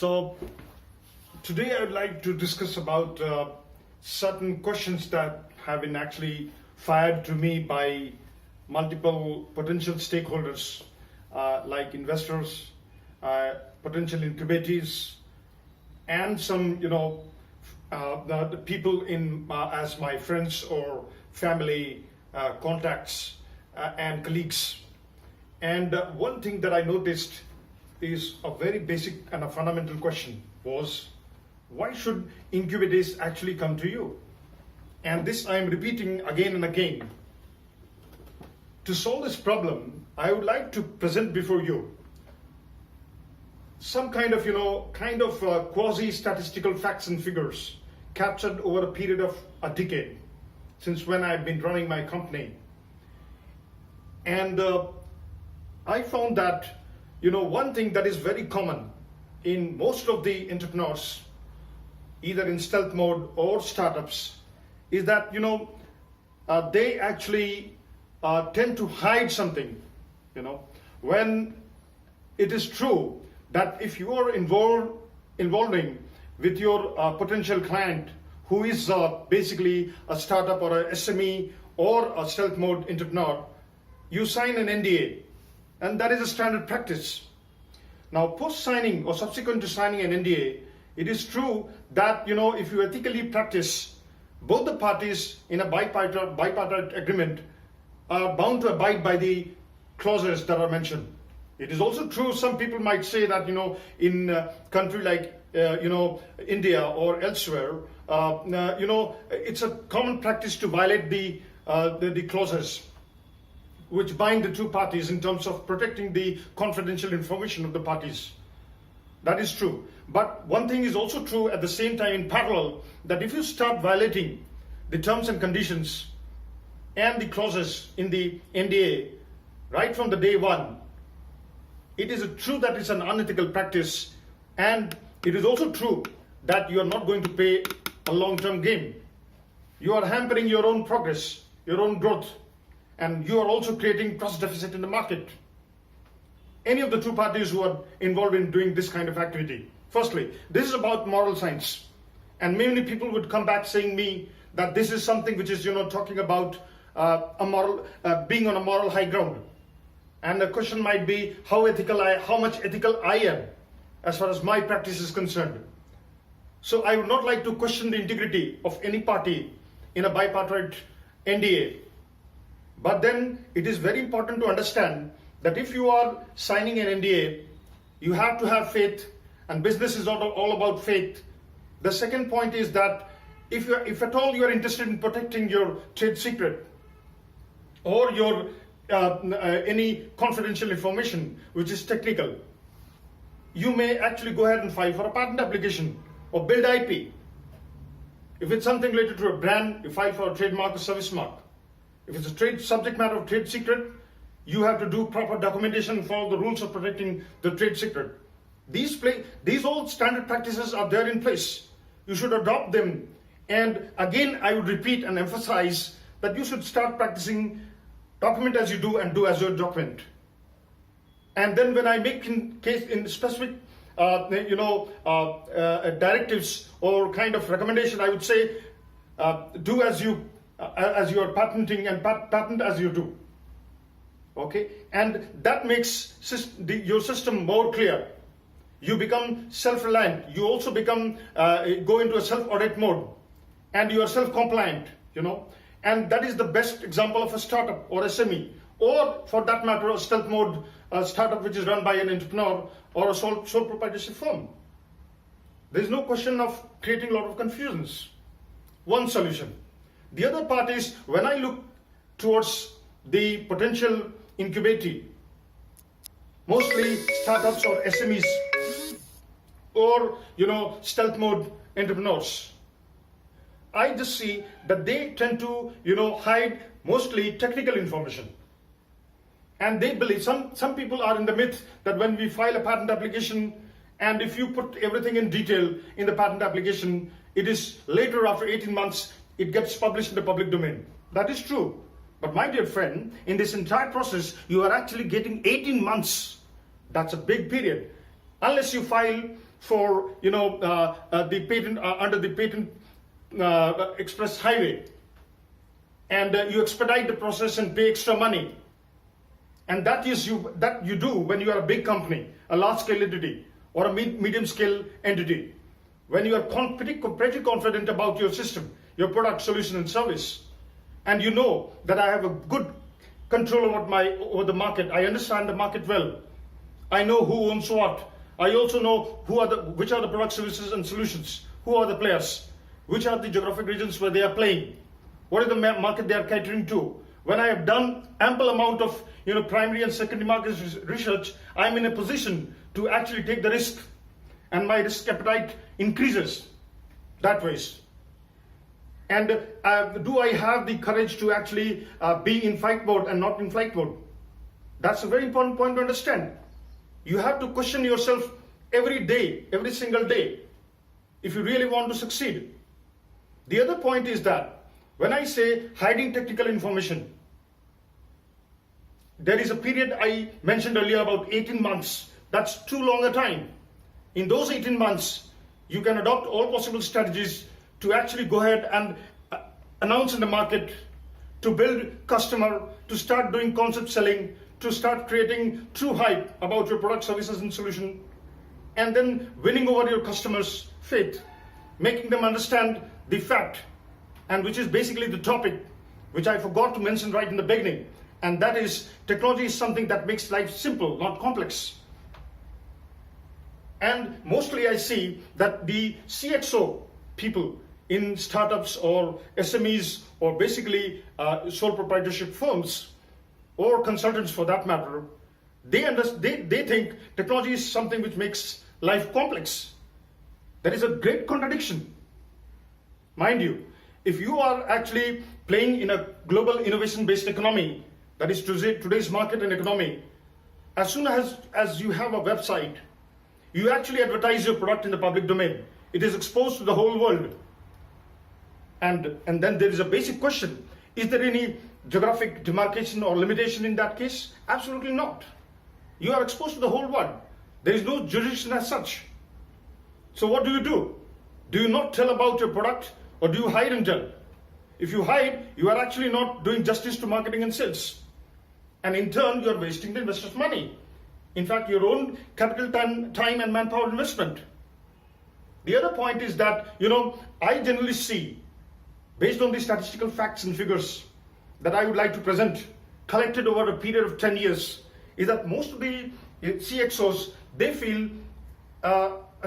So today I would like to discuss about certain questions that have been actually fired to me by multiple potential stakeholders like investors, potential incubators, and some the people in as my friends or family contacts and colleagues. And one thing that I noticed is a very basic and a fundamental question was, why should incubators actually come to you? And this I am repeating again and again. To solve this problem, I would like to present before you some kind of quasi-statistical facts and figures captured over a period of a decade since when I've been running my company. And I found that one thing that is very common in most of the entrepreneurs, either in stealth mode or startups, is that they actually tend to hide something. When it is true that if you are involving with your potential client who is basically a startup or a SME or a stealth mode entrepreneur, you sign an NDA, and that is a standard practice. Now, post-signing or subsequent to signing an NDA, it is true that if you ethically practice, both the parties in a bipartite agreement are bound to abide by the clauses that are mentioned. It is also true, some people might say that in a country like India or elsewhere, it's a common practice to violate the clauses which bind the two parties in terms of protecting the confidential information of the parties. That is true. But one thing is also true at the same time in parallel, that if you start violating the terms and conditions and the clauses in the NDA right from the day one, it is true that it's an unethical practice, and it is also true that you are not going to pay a long-term game. You are hampering your own progress, your own growth, and you are also creating trust deficit in the market. Any of the two parties who are involved in doing this kind of activity. Firstly, this is about moral science, and many people would come back saying me that this is something which is talking about being on a moral high ground. And the question might be how much ethical I am as far as my practice is concerned. So I would not like to question the integrity of any party in a bipartite NDA. But then it is very important to understand that if you are signing an NDA, you have to have faith, and business is all about faith. The second point is that if at all you are interested in protecting your trade secret or your any confidential information which is technical, you may actually go ahead and file for a patent application or build IP. If it's something related to a brand, you file for a trademark or service mark. If it's a trade subject matter of trade secret, you have to do proper documentation and follow the rules of protecting the trade secret. These all standard practices are there in place. You should adopt them. And again, I would repeat and emphasize that you should start practicing document as you do and do as you document. And then when I make in specific directives or kind of recommendation, I would say do as you are patenting, and patent as you do. Okay, and that makes your system more clear. You become self-reliant. You also become go into a self-audit mode, and you are self-compliant. And that is the best example of a startup or SME, or for that matter, a stealth mode startup which is run by an entrepreneur or a sole proprietorship firm. There is no question of creating a lot of confusions. One solution. The other part is, when I look towards the potential incubator, mostly startups or SMEs or stealth mode entrepreneurs, I just see that they tend to hide mostly technical information. And they believe, some people are in the myth that when we file a patent application, and if you put everything in detail in the patent application, it is later, after 18 months, it gets published in the public domain. That is true. But my dear friend, in this entire process, you are actually getting 18 months. That's a big period. unless you file for the patent under the patent express highway, and you expedite the process and pay extra money, and that you do when you are a big company, a large scale entity, or a medium scale entity, when you are pretty confident about your system, your product, solution, and service, and you know that I have a good control over the market. I understand the market well. I know who owns what. I also know which are the product, services, and solutions. Who are the players? Which are the geographic regions where they are playing? What is the market they are catering to? When I have done ample amount of primary and secondary market research, I am in a position to actually take the risk, and my risk appetite increases that way. And do I have the courage to actually be in fight mode and not in flight mode? That's a very important point to understand. You have to question yourself every day, every single day, if you really want to succeed. The other point is that when I say hiding technical information, there is a period I mentioned earlier about 18 months. That's too long a time. In those 18 months, you can adopt all possible strategies to actually go ahead and announce in the market, to build customer, to start doing concept selling, to start creating true hype about your product, services, and solution, and then winning over your customers' faith, making them understand the fact, and which is basically the topic which I forgot to mention right in the beginning, and that is technology is something that makes life simple, not complex. And mostly I see that the CXO people in startups or SMEs or basically sole proprietorship firms or consultants for that matter, they think technology is something which makes life complex. That is a great contradiction. Mind you, if you are actually playing in a global innovation-based economy, that is today's market and economy, as soon as you have a website, you actually advertise your product in the public domain. It is exposed to the whole world. And then there is a basic question. Is there any geographic demarcation or limitation in that case? Absolutely not. You are exposed to the whole world. There is no jurisdiction as such. So what do? Do you not tell about your product, or do you hide and tell? If you hide, you are actually not doing justice to marketing and sales. And in turn, you are wasting the investor's money. In fact, your own capital time and manpower investment. The other point is that, I generally see, based on the statistical facts and figures that I would like to present, collected over a period of 10 years, is that most of the CXOs, they feel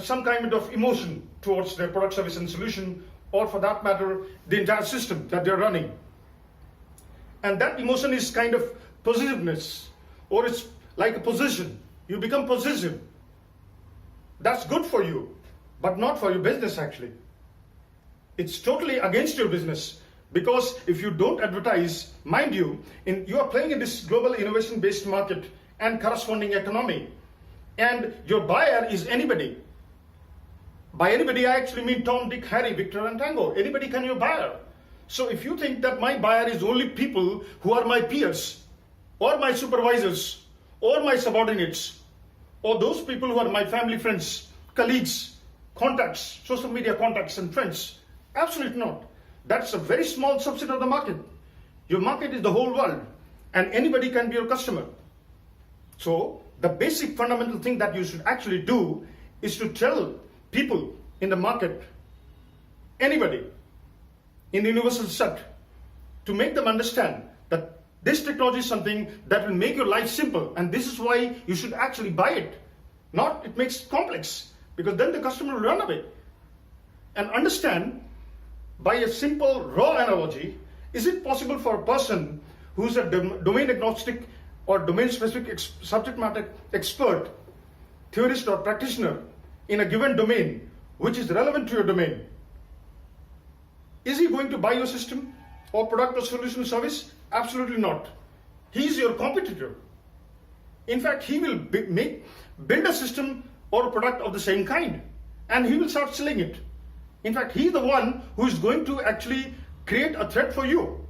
some kind of emotion towards their product, service, and solution, or for that matter, the entire system that they're running. And that emotion is kind of possessiveness, or it's like a possession. You become possessive. That's good for you, but not for your business actually. It's totally against your business, because if you don't advertise, mind you, you are playing in this global innovation-based market and corresponding economy, and your buyer is anybody. By anybody, I actually mean Tom, Dick, Harry, Victor, and Tango. Anybody can be your buyer. So if you think that my buyer is only people who are my peers, or my supervisors, or my subordinates, or those people who are my family, friends, colleagues, contacts, social media contacts and friends, absolutely not. That's a very small subset of the market. Your market is the whole world, and anybody can be your customer. So the basic fundamental thing that you should actually do is to tell people in the market, anybody in the universal set, to make them understand that this technology is something that will make your life simple, and this is why you should actually buy it. Not it makes it complex, because then the customer will run away. And understand, by a simple raw analogy, is it possible for a person who's a domain agnostic or domain specific subject matter expert, theorist or practitioner in a given domain which is relevant to your domain, is he going to buy your system or product or solution or service? Absolutely not. He is your competitor. In fact, he will build a system or a product of the same kind, and he will start selling it. In fact, he is the one who is going to actually create a threat for you.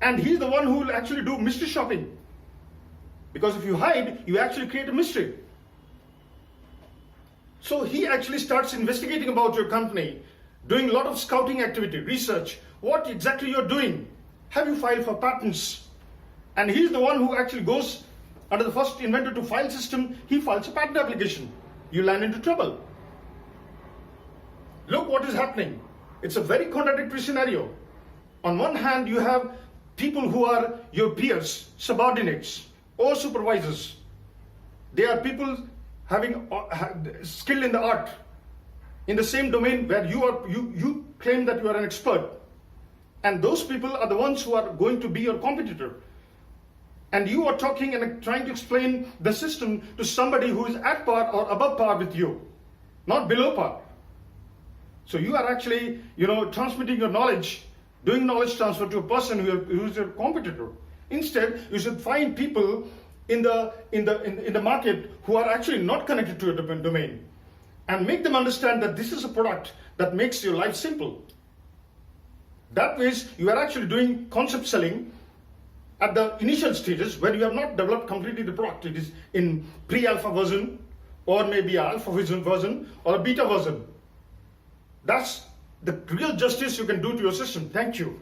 And he is the one who will actually do mystery shopping. Because if you hide, you actually create a mystery. So he actually starts investigating about your company, doing a lot of scouting activity, research, what exactly you're doing. Have you filed for patents? And he's the one who actually goes under the first inventor to file system, he files a patent application. You land into trouble. Look what is happening. It's a very contradictory scenario. On one hand, you have people who are your peers, subordinates, or supervisors. They are people having skill in the art, in the same domain where you claim that you are an expert. And those people are the ones who are going to be your competitor. And you are talking and trying to explain the system to somebody who is at par or above par with you, not below par. So you are actually, transmitting your knowledge, doing knowledge transfer to a person who is your competitor. Instead, you should find people in the market who are actually not connected to your domain, and make them understand that this is a product that makes your life simple. That means you are actually doing concept selling at the initial stages when you have not developed completely the product. It is in pre-alpha version, or maybe alpha version, or a beta version. That's the real justice you can do to your system. Thank you.